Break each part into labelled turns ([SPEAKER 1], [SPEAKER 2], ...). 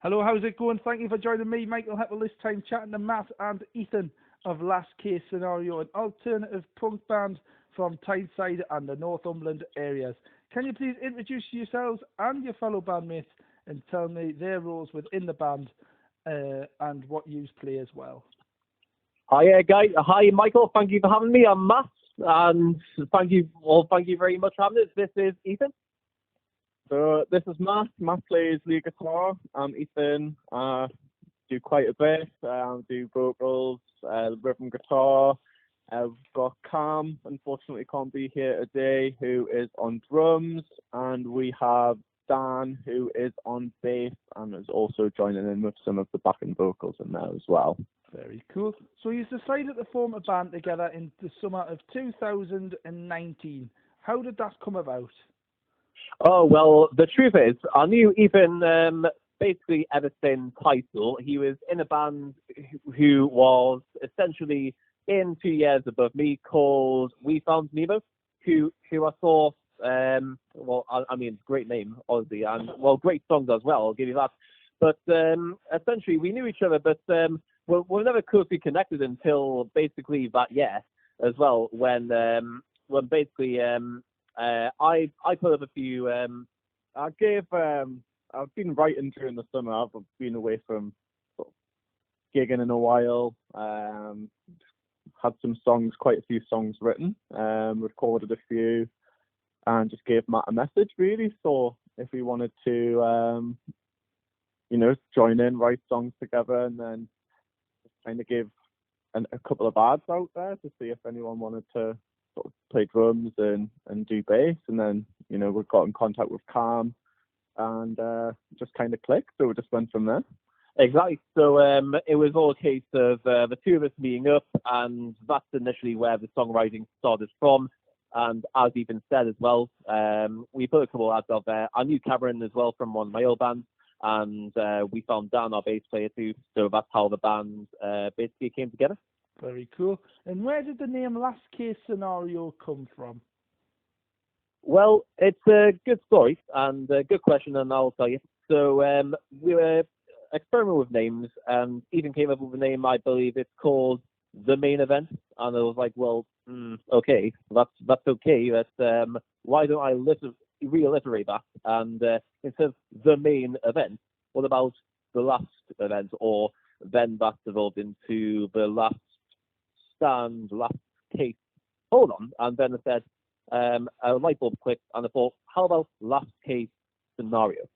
[SPEAKER 1] Hello, how's it going? Thank you for joining me, Michael Heppel, this time chatting to Matt and Ethan of Last Case Scenario, an alternative punk band from Tyneside and the Northumberland areas. Can you please introduce yourselves and your fellow bandmates and tell me their roles within the band and what you play as well?
[SPEAKER 2] Hi, guys. Hi, Michael. Thank you for having me. I'm Matt, and thank you very much for having us. This is Ethan.
[SPEAKER 3] So this is Matt. Matt plays lead guitar. I'm Ethan. Do quite a bit. Do vocals, rhythm guitar. I've got Cam, unfortunately can't be here today, who is on drums, and we have Dan, who is on bass and is also joining in with some of the backing vocals in there as well.
[SPEAKER 1] Very cool. So you decided to form a band together in the summer of 2019. How did that come about?
[SPEAKER 2] Oh, well, the truth is, I knew Ethan basically ever since high school. He was in a band who was essentially in 2 years above me called We Found Nemo, who I thought, I mean, great name, obviously, and, well, great songs as well, I'll give you that. But essentially, we knew each other, but we're never closely connected until basically that year as well, when basically I put up a few.
[SPEAKER 3] I've been writing during the summer. I've been away from sort of gigging in a while. Had some songs, quite a few songs written. Recorded a few, and just gave Matt a message really. So if he wanted to, join in, write songs together, and then kind of give a couple of ads out there to see if anyone wanted to sort of play drums and do bass, and then we got in contact with Cam and just kind of clicked, so we just went from there.
[SPEAKER 2] Exactly. So it was all a case of the two of us meeting up, and that's initially where the songwriting started from. And as Ethan said as well, we put a couple of ads out there. I knew Cameron as well from one of my old bands, and we found Dan, our bass player, too. So that's how the band basically came together.
[SPEAKER 1] Very cool. And where did the name Last Case Scenario come from?
[SPEAKER 2] Well, it's a good story and a good question, and I'll tell you. So we were experimenting with names, and Ethan came up with a name, I believe it's called The Main Event. And I was like, well, okay, that's okay. Why don't I reiterate that? And instead of The Main Event, what about The Last Event? Or then that evolved into The Last Stand, Last Case. Hold on. And then I said, a light bulb clicked, and I thought, how about Last Case Scenario?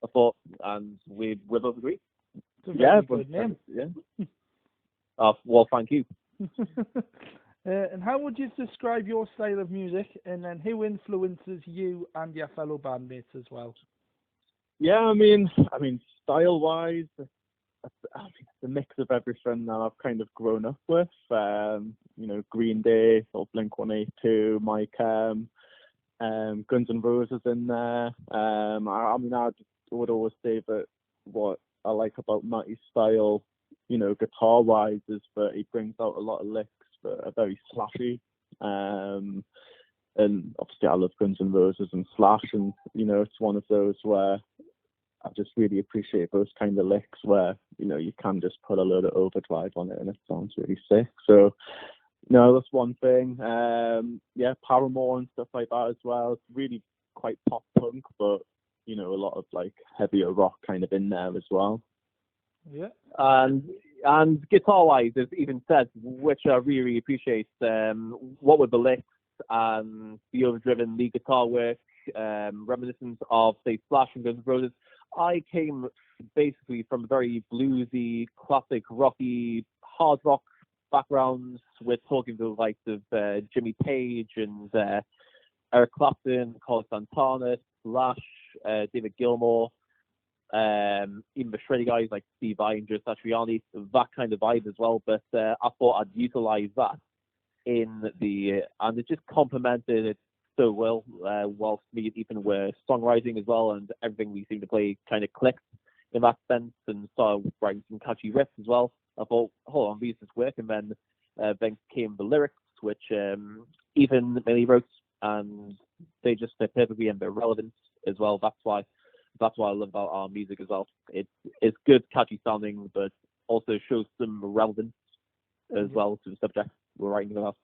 [SPEAKER 2] I thought, and we both agree.
[SPEAKER 1] It's a very good name.
[SPEAKER 2] Yeah. Well, thank you.
[SPEAKER 1] And how would you describe your style of music, and then who influences you and your fellow bandmates as well?
[SPEAKER 3] Yeah, I mean, style-wise, it's a mix of everything that I've kind of grown up with. Green Day, or Blink-182, My Chem, Guns N' Roses in there. I would always say that what I like about Matty's style, guitar-wise, is that he brings out a lot of licks that are very slashy. And obviously I love Guns N' Roses and Slash, and, it's one of those where I just really appreciate those kind of licks where, you can just put a load of overdrive on it and it sounds really sick. So, that's one thing. Paramore and stuff like that as well. It's really quite pop punk, but, a lot of like heavier rock kind of in there as well.
[SPEAKER 1] Yeah.
[SPEAKER 2] And guitar-wise, as Ethan said, which I really appreciate, what with the licks and the overdriven lead guitar work, reminiscent of, say, Slash and Guns N' Roses. I came basically from a very bluesy, classic, rocky, hard rock background. We're talking to the likes of Jimmy Page and Eric Clapton, Carlos Santana, Slash, David Gilmour, even the shreddy guys like Steve Vai and Joe Satriani, that kind of vibe as well. But I thought I'd utilize that and it just complemented it so well, whilst me and Ethan were songwriting as well, and everything we seemed to play kind of clicked in that sense, and started writing some catchy riffs as well. I thought, hold on, these just work, and then came the lyrics, which Ethan mainly wrote, and they just fit perfectly and they're relevant as well. That's why that's what I love about our music as well. It's good, catchy sounding, but also shows some relevance as well to the subject we're writing about.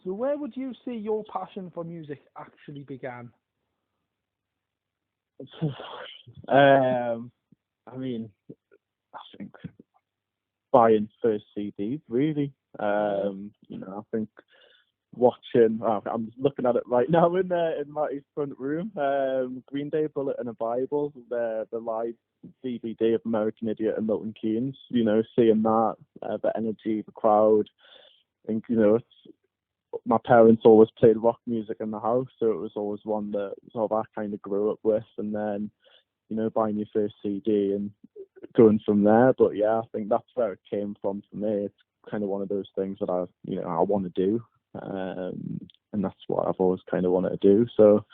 [SPEAKER 1] So where would you say your passion for music actually began?
[SPEAKER 3] I mean, I think buying first CDs, really. I think watching. I'm looking at it right now in Matty's front room. Green Day, Bullet and a Bible, the live DVD of American Idiot and Milton Keynes. Seeing that, the energy, the crowd. I think my parents always played rock music in the house, so it was always one that I kind of grew up with. And then, buying your first CD and going from there. But yeah, I think that's where it came from for me. It's kind of one of those things that I want to do, and that's what I've always kind of wanted to do. So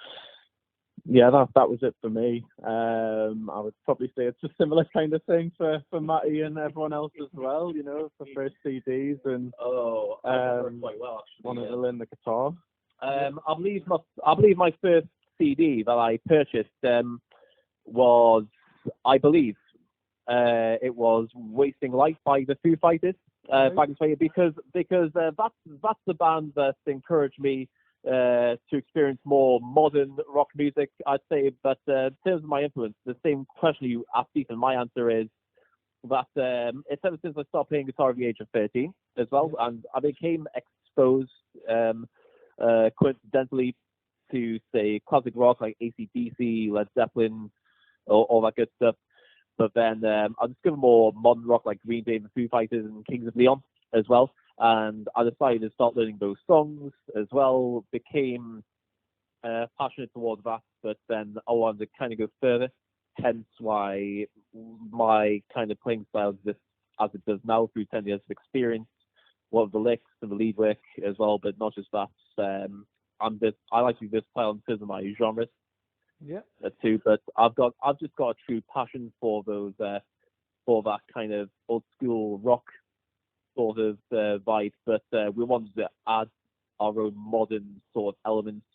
[SPEAKER 3] yeah, that was it for me. I would probably say it's a similar kind of thing for Matty and everyone else as well. For first CDs and
[SPEAKER 2] I remember quite well actually.
[SPEAKER 3] wanted to learn the guitar.
[SPEAKER 2] I believe my first CD that I purchased was, I believe, it was "Wasting Light" by the Foo Fighters. Back in Australia, because that's the band that encouraged me to experience more modern rock music, I'd say. But in terms of my influence, the same question you asked, Ethan, my answer is that it's ever since I started playing guitar at the age of 13 as well, and I became exposed coincidentally to, say, classic rock like AC/DC, Led Zeppelin, all that good stuff. But then I discovered more modern rock like Green Day, the Foo Fighters, and Kings of Leon as well. And I decided to start learning those songs as well. Became passionate towards that, but then I wanted to kind of go further. Hence why my kind of playing style exists as it does now through 10 years of experience. What the licks and the lead work as well, but not just that. I like to be versatile in terms of my genres.
[SPEAKER 1] Yeah.
[SPEAKER 2] Too, but I've just got a true passion for those for that kind of old school rock sort of vibe. But we wanted to add our own modern sort of elements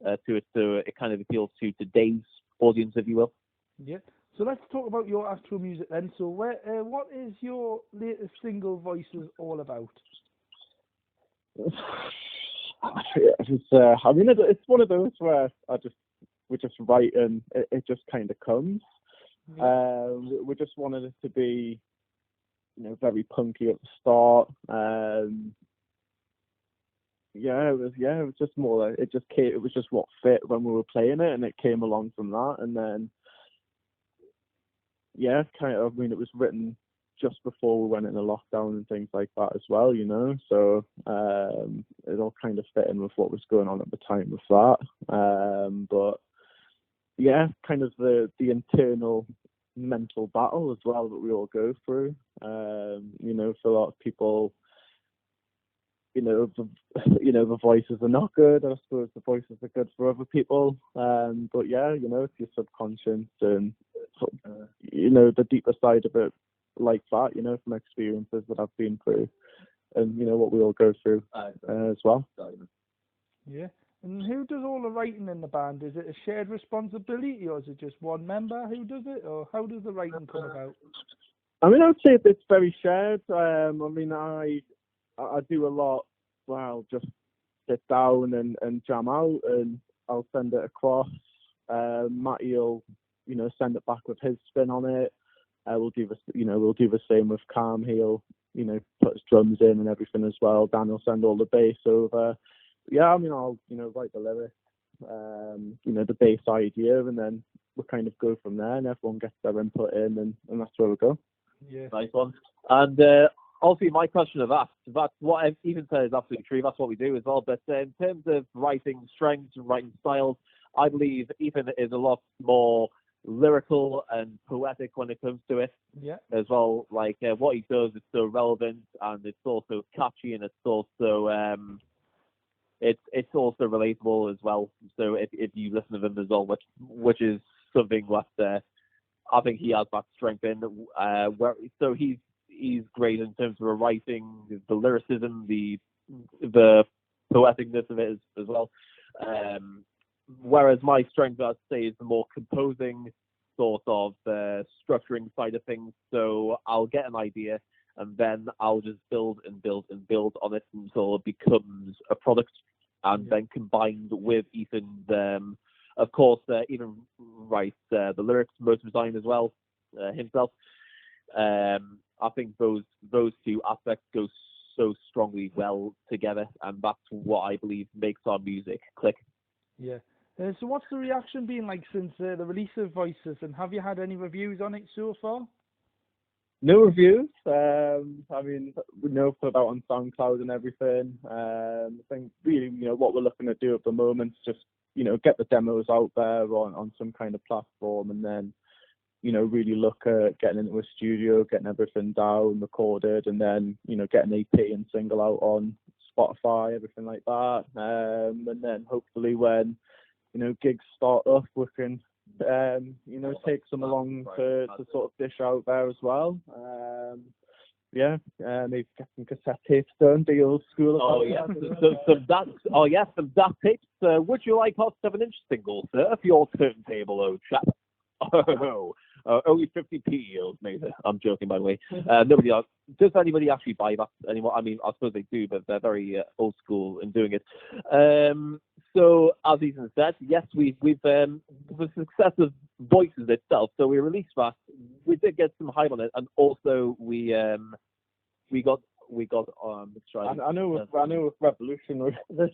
[SPEAKER 2] to it, so it kind of appeals to today's audience, if you will.
[SPEAKER 1] Yeah. So let's talk about your actual music then. So what is your latest single, Voices, all about?
[SPEAKER 3] It's one of those where we just write and it just kind of comes.
[SPEAKER 1] Yeah.
[SPEAKER 3] We just wanted it to be, very punky at the start. It was just more like it just came. It was just what fit when we were playing it, and it came along from that. And then, it was written just before we went into lockdown and things like that as well, So it all kind of fit in with what was going on at the time with that. But yeah, kind of the internal mental battle as well that we all go through. For a lot of people, the voices are not good. I suppose the voices are good for other people. But yeah, it's your subconscious and the deeper side of it, like that, from experiences that I've been through, and what we all go through as well.
[SPEAKER 1] Yeah. And who does all the writing in the band? Is it a shared responsibility, or is it just one member who does it, or how does the writing come about?
[SPEAKER 3] I would say it's very shared. I do a lot. Well, just sit down and jam out, and I'll send it across. Matty will, send it back with his spin on it. We'll do the same with Cam. He'll, put his drums in and everything as well. Dan will send all the bass over. Yeah, I'll, write the lyrics, the bass idea, and then we'll kind of go from there, and everyone gets their input in, and that's where we go.
[SPEAKER 1] Yeah.
[SPEAKER 2] Nice one. And obviously, my question of that's what Ethan said is absolutely true. That's what we do as well. But in terms of writing strengths and writing styles, I believe Ethan is a lot more lyrical and poetic when it comes to it.
[SPEAKER 1] Yeah.
[SPEAKER 2] As well. Like what he does is so relevant, and it's also catchy, and it's also it's also relatable as well. So if you listen to them as well, which is something that I think he has that strength in. So he's great in terms of the writing, the lyricism, the poeticness of it as well. Whereas my strength, I'd say, is the more composing sort of structuring side of things. So I'll get an idea, and then I'll just build and build and build on it until it becomes a product, and then combined with Ethan's, of course, even writes the lyrics most of the time as well himself. I think those two aspects go so strongly well together, and that's what I believe makes our music click.
[SPEAKER 1] Yeah. So what's the reaction been like since the release of Voices, and have you had any reviews on it so far?
[SPEAKER 3] No reviews. I mean, we know put out on SoundCloud and everything. I think really, what we're looking to do at the moment is just, get the demos out there on some kind of platform, and then, really look at getting into a studio, getting everything down, recorded, and then, get an EP and single out on Spotify, everything like that. And then hopefully when, gigs start up, we can take some along to sort of dish out there as well. Maybe get some cassette tapes done, the old school.
[SPEAKER 2] Oh yeah, some DAT tapes. Would you like us to have an inch single, sir, for your turntable, old chap? Oh, only 50p, mate. I'm joking, by the way. Nobody else. Does anybody actually buy that anymore? I mean, I suppose they do, but they're very old school in doing it. So, as Ethan said, yes, we've the success of Voices itself. So we released that. We did get some hype on it, and also we got.
[SPEAKER 3] I know with Revolution, there's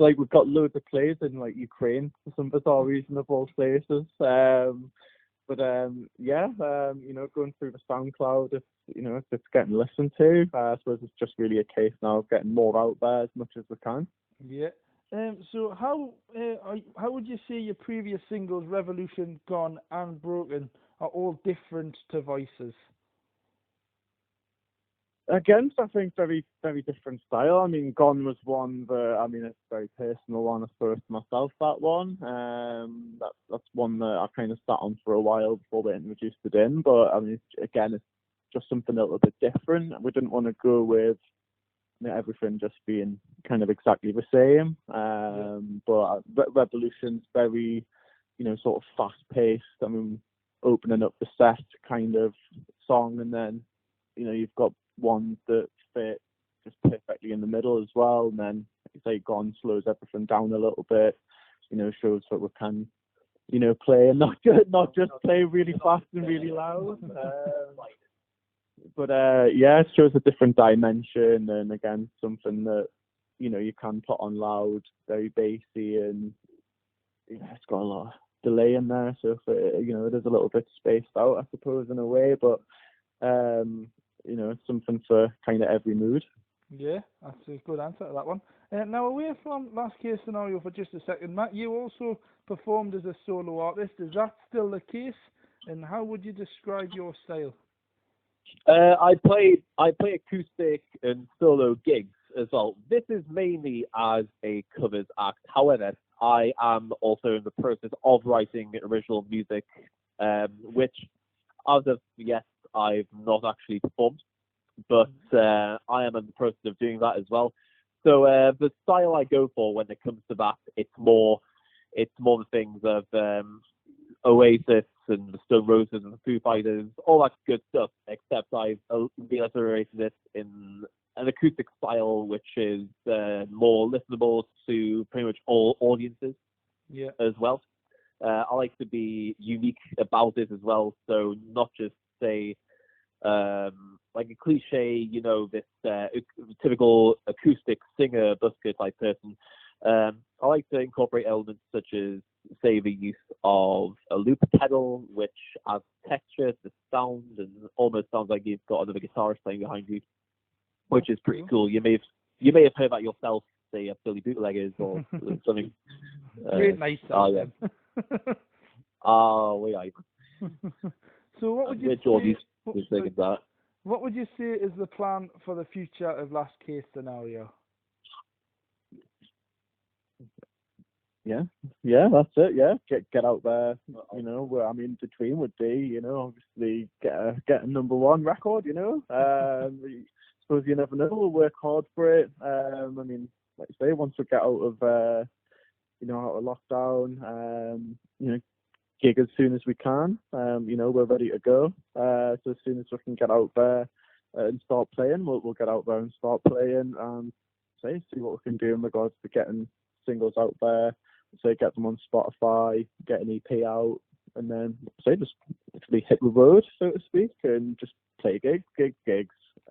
[SPEAKER 3] like we've got loads of plays in like Ukraine for some bizarre reason of all places. Going through the SoundCloud, if it's getting listened to, I suppose it's just really a case now of getting more out there as much as we can.
[SPEAKER 1] Yeah. So how would you say your previous singles, Revolution, Gone, and Broken, are all different to Voices?
[SPEAKER 3] Again, I think very, very different style. I mean, Gone was one that, it's a very personal one, I suppose, to myself, that one. That's one that I kind of sat on for a while before we introduced it in. But, again, it's just something a little bit different. We didn't want to go with everything just being kind of exactly the same. But Revolution's very, sort of fast-paced. Opening up the set kind of song, and then, you've got ones that fit just perfectly in the middle as well, and then like Gone slows everything down a little bit, shows that we can, play and not just play really fast and really loud. It shows a different dimension, and again something that you can put on loud, very bassy, and it's got a lot of delay in there, so if it is a little bit spaced out, I suppose, in a way, but it's something for kind of every mood.
[SPEAKER 1] Yeah, that's a good answer to that one. Now, away from Last Case Scenario for just a second, Matt, you also performed as a solo artist. Is that still the case? And how would you describe your style?
[SPEAKER 2] I play acoustic and solo gigs as well. This is mainly as a covers act. However, I am also in the process of writing original music, which, as of yet, I've not actually performed, but I am in the process of doing that as well. So the style I go for when it comes to that, it's more the things of Oasis and the Stone Roses and the Foo Fighters, all that good stuff, except I've reiterated it in an acoustic style which is more listenable to pretty much all audiences as well. I like to be unique about it as well, so not just say like a cliche, this typical acoustic singer busker type person. I like to incorporate elements such as, say, the use of a loop pedal, which adds texture to sound and almost sounds like you've got another guitarist playing behind you, which is pretty cool. You may have heard that yourself, say, Billy Bootleggers or something.
[SPEAKER 1] Great nice sound.
[SPEAKER 2] Yeah. Oh, yeah.
[SPEAKER 1] So what would you say? What would you say is the plan for the future of Last Case Scenario?
[SPEAKER 3] Yeah, that's it. Yeah, get out there. Where the dream would be, obviously get a number one record. I suppose you never know. We'll work hard for it. Like I say, once we get out of out of lockdown, gig as soon as we can. We're ready to go. So as soon as we can get out there and start playing, we'll get out there and start playing and see what we can do in regards to getting singles out there. Get them on Spotify, get an EP out, and then just literally hit the road, so to speak, and just play gigs.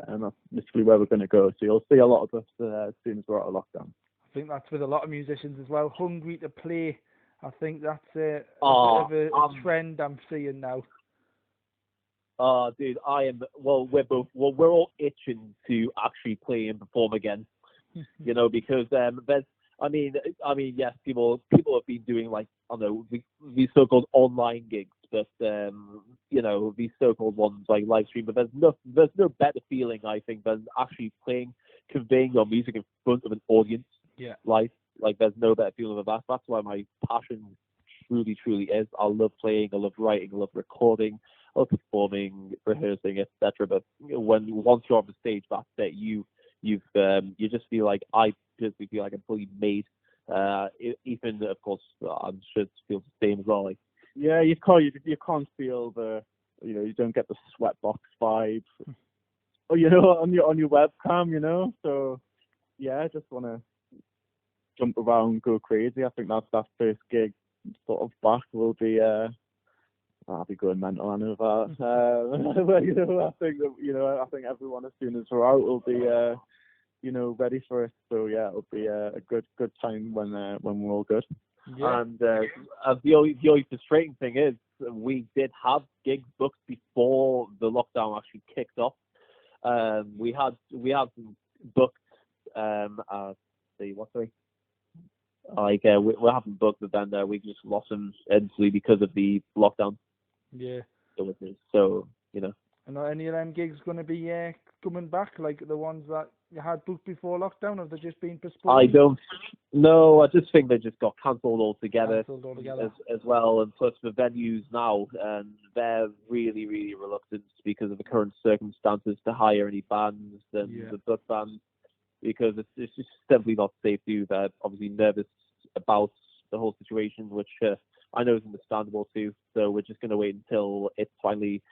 [SPEAKER 3] And that's literally where we're going to go. So you'll see a lot of us as soon as we're out of lockdown.
[SPEAKER 1] I think that's with a lot of musicians as well, hungry to play. I think that's a bit of a trend I'm seeing now.
[SPEAKER 2] Dude, I am. Well, we're all itching to actually play and perform again. Because there's. I mean, yes, people have been doing these so-called online gigs, but these so-called ones like live stream. But there's no better feeling, I think, than actually conveying your music in front of an audience.
[SPEAKER 1] Yeah.
[SPEAKER 2] Like there's no better feeling than that. That's why my passion truly is. I love playing, I love writing, I love recording, I love performing, rehearsing, etc. But once you're on the stage, that's it. You just feel like I personally feel like I'm fully made. Ethan, of course, I'm sure feels the same as well.
[SPEAKER 3] Yeah, you can't feel you don't get the sweatbox vibe, on your webcam, So yeah, I just want to jump around, go crazy. I think that first gig sort of back will be. I'll be going mental. I know that. I think everyone as soon as we're out will be. Ready for it. So yeah, it'll be a good time when we're all good.
[SPEAKER 2] Yeah. And the only frustrating thing is we did have gigs booked before the lockdown actually kicked off. We had them booked. We haven't booked, but then we just lost them instantly because of the lockdown.
[SPEAKER 1] Yeah.
[SPEAKER 2] So
[SPEAKER 1] And are any of them gigs going to be coming back, like the ones that you had booked before lockdown? Have they just been postponed?
[SPEAKER 2] I don't know. I just think they just got cancelled altogether. As well. And plus the venues now, and they're really, really reluctant because of the current circumstances to hire any bands and the book bands, because it's just simply not safe to do. They're obviously nervous about the whole situation, which I know is understandable too. So we're just going to wait until it's finally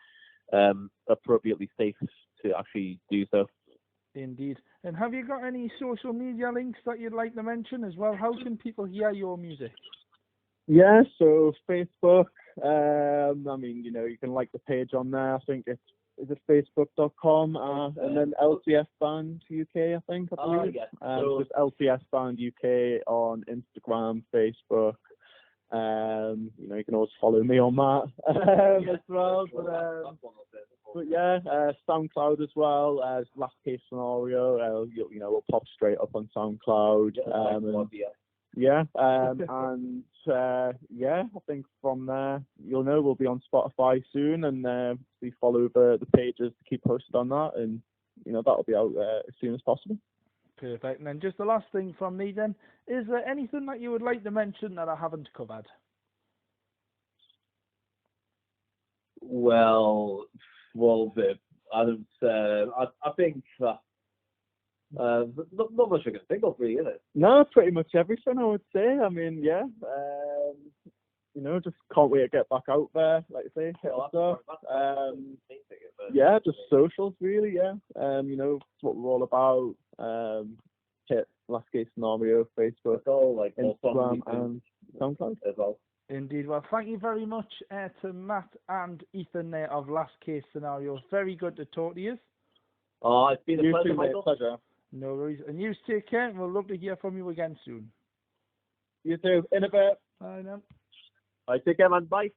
[SPEAKER 2] appropriately safe to actually do so.
[SPEAKER 1] Indeed. And have you got any social media links that you'd like to mention as well? How can people hear your music?
[SPEAKER 3] Yeah, so Facebook. You can like the page on there. I think it's facebook.com and then LCS Band UK, I believe. Just LCS Band UK on Instagram, Facebook. You can always follow me on that as well. But yeah, SoundCloud as well. Last Case Scenario, we'll pop straight up on SoundCloud. I think from there, we'll be on Spotify soon, and we follow the pages to keep posted on that, and that'll be out as soon as possible.
[SPEAKER 1] Perfect. And then just the last thing from me then, is there anything that you would like to mention that I haven't covered?
[SPEAKER 2] Well, I think not much I can think of really, is it?
[SPEAKER 3] No, pretty much everything I would say. I mean, yeah, just can't wait to get back out there, like I say, hit stuff. Just socials really, yeah. It's what we're all about. Hit Last Case Scenario, Facebook, Instagram, and SoundCloud
[SPEAKER 2] as well.
[SPEAKER 1] Indeed. Well, thank you very much to Matt and Ethan there of Last Case Scenario. Very good to talk to you.
[SPEAKER 2] It's been a pleasure,
[SPEAKER 3] Michael. Pleasure.
[SPEAKER 1] No worries. And you take care, and we'll love to hear from you again soon.
[SPEAKER 3] You too. In a bit.
[SPEAKER 1] Bye now.
[SPEAKER 2] All right, take care, man. Bye.